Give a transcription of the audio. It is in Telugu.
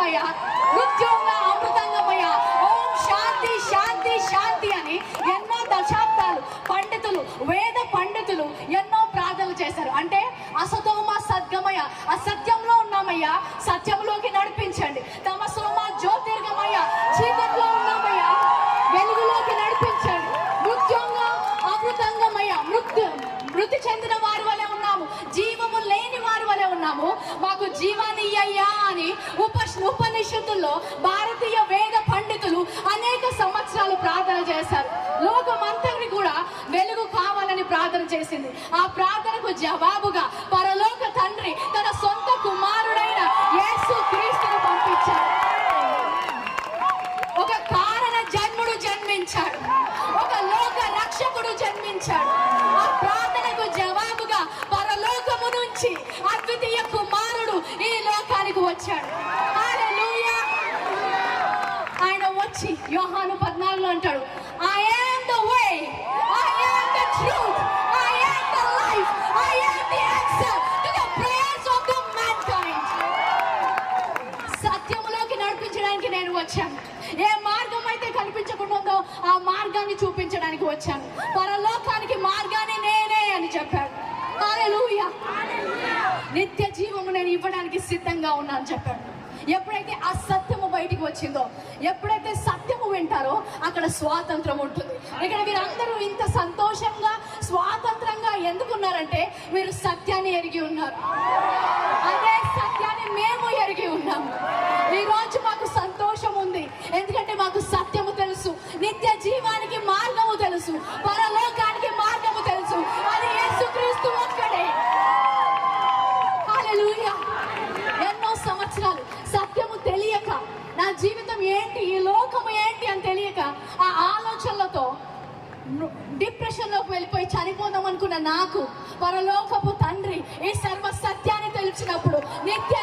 సద్గమయ, మృత్యుంగ అమృతంగమయ, ఓం శాంతి శాంతి శాంతి అని ఎన్నో దశాబ్దాలు పండితులు, వేద పండితులు ఎన్నో ప్రార్థనలు చేశారు. అంటే అసతోమ సద్గమయ, అసత్యంలో ఉన్నామయ్యా, సత్యంలోకి నడిపించండి. తమసోమ జ్యోతిర్గమయ, చీకట్లో ఉన్నామయ్యా, వెలుగులోకి నడిపించండి. మృత్యుంగ అమృతంగమయ, మృతి చెందిన వారి వలె ఉన్నాము, జీవము లేని వారి వలె ఉన్నాము, మాకు జీవాన్ని ఇయ్యయ్యా అని ఉపనిషత్తుల్లో భారతీయ వేద పండితులు అనేక సంవత్సరాలు ప్రార్థన చేశారు. లోకమంతటిని కూడా వెలుగు కావాలని ప్రార్థన చేసింది. ఆ ప్రార్థనకు జవాబుగా పరలోక తండ్రి తన సొంత కుమారుడైన యేసు క్రీస్తును పంపించాడు. ఒక కారణ జన్ముడు జన్మించాడు, ఒక లోక రక్షకుడు జన్మించాడు. ఆ ప్రార్థనకు జవాబుగా పరలోకము నుంచి అద్వితీయ కుమారుడు ఈ లోకానికి వచ్చాడు. హల్లెలూయా. ఆయన వచ్చి యోహాను 14లో అంటాడు, I am the way, I am the truth, I am the life, I am the answer to the prayers of the mankind. సత్యములోకి నడిపించడానికి నేను వచ్చాను. ఏ మార్గం అయితే కనిపించకుండా ఉందో ఆ మార్గాన్ని చూపించడానికి వచ్చాను. పరలోకానికి మార్గాన్ని నేనే అని చెప్పాడు. హల్లెలూయా. నిత్య జీవము నేను ఇవ్వడానికి సిద్ధంగా ఉన్నాను చెప్పాడు. ఎప్పుడైతే ఆ సత్యము బయటికి వచ్చిందో, ఎప్పుడైతే సత్యము వింటారో అక్కడ స్వాతంత్రం ఉంటుంది. ఇక్కడ మీరందరూ ఇంత సంతోషంగా స్వాతంత్రంగా ఎందుకున్నారంటే మీరు సత్యాన్ని ఎరిగి ఉన్నారు. అదే సత్యాన్ని మేము ఎరిగి ఉన్నాము. ఈ రోజు మాకు సంతోషం ఉంది, ఎందుకంటే మాకు సత్యము తెలుసు, నిత్య జీవానికి మార్గము తెలుసు, పరలోకానికి మార్గము తెలుసు. అది యేసుక్రీస్తు ఒక్కడే. హల్లెలూయా. ఎన్నో సంవత్సరాలు సత్యము తెలియక, నా జీవితం ఏంటి, ఈ లోకము ఏంటి అని తెలియక ఆ ఆలోచనలతో డిప్రెషన్లోకి వెళ్ళిపోయి చనిపోదాం అనుకున్న నాకు పరలోకపు తండ్రి ఈ సర్వ సత్యాన్ని తెలిసినప్పుడు, నిత్య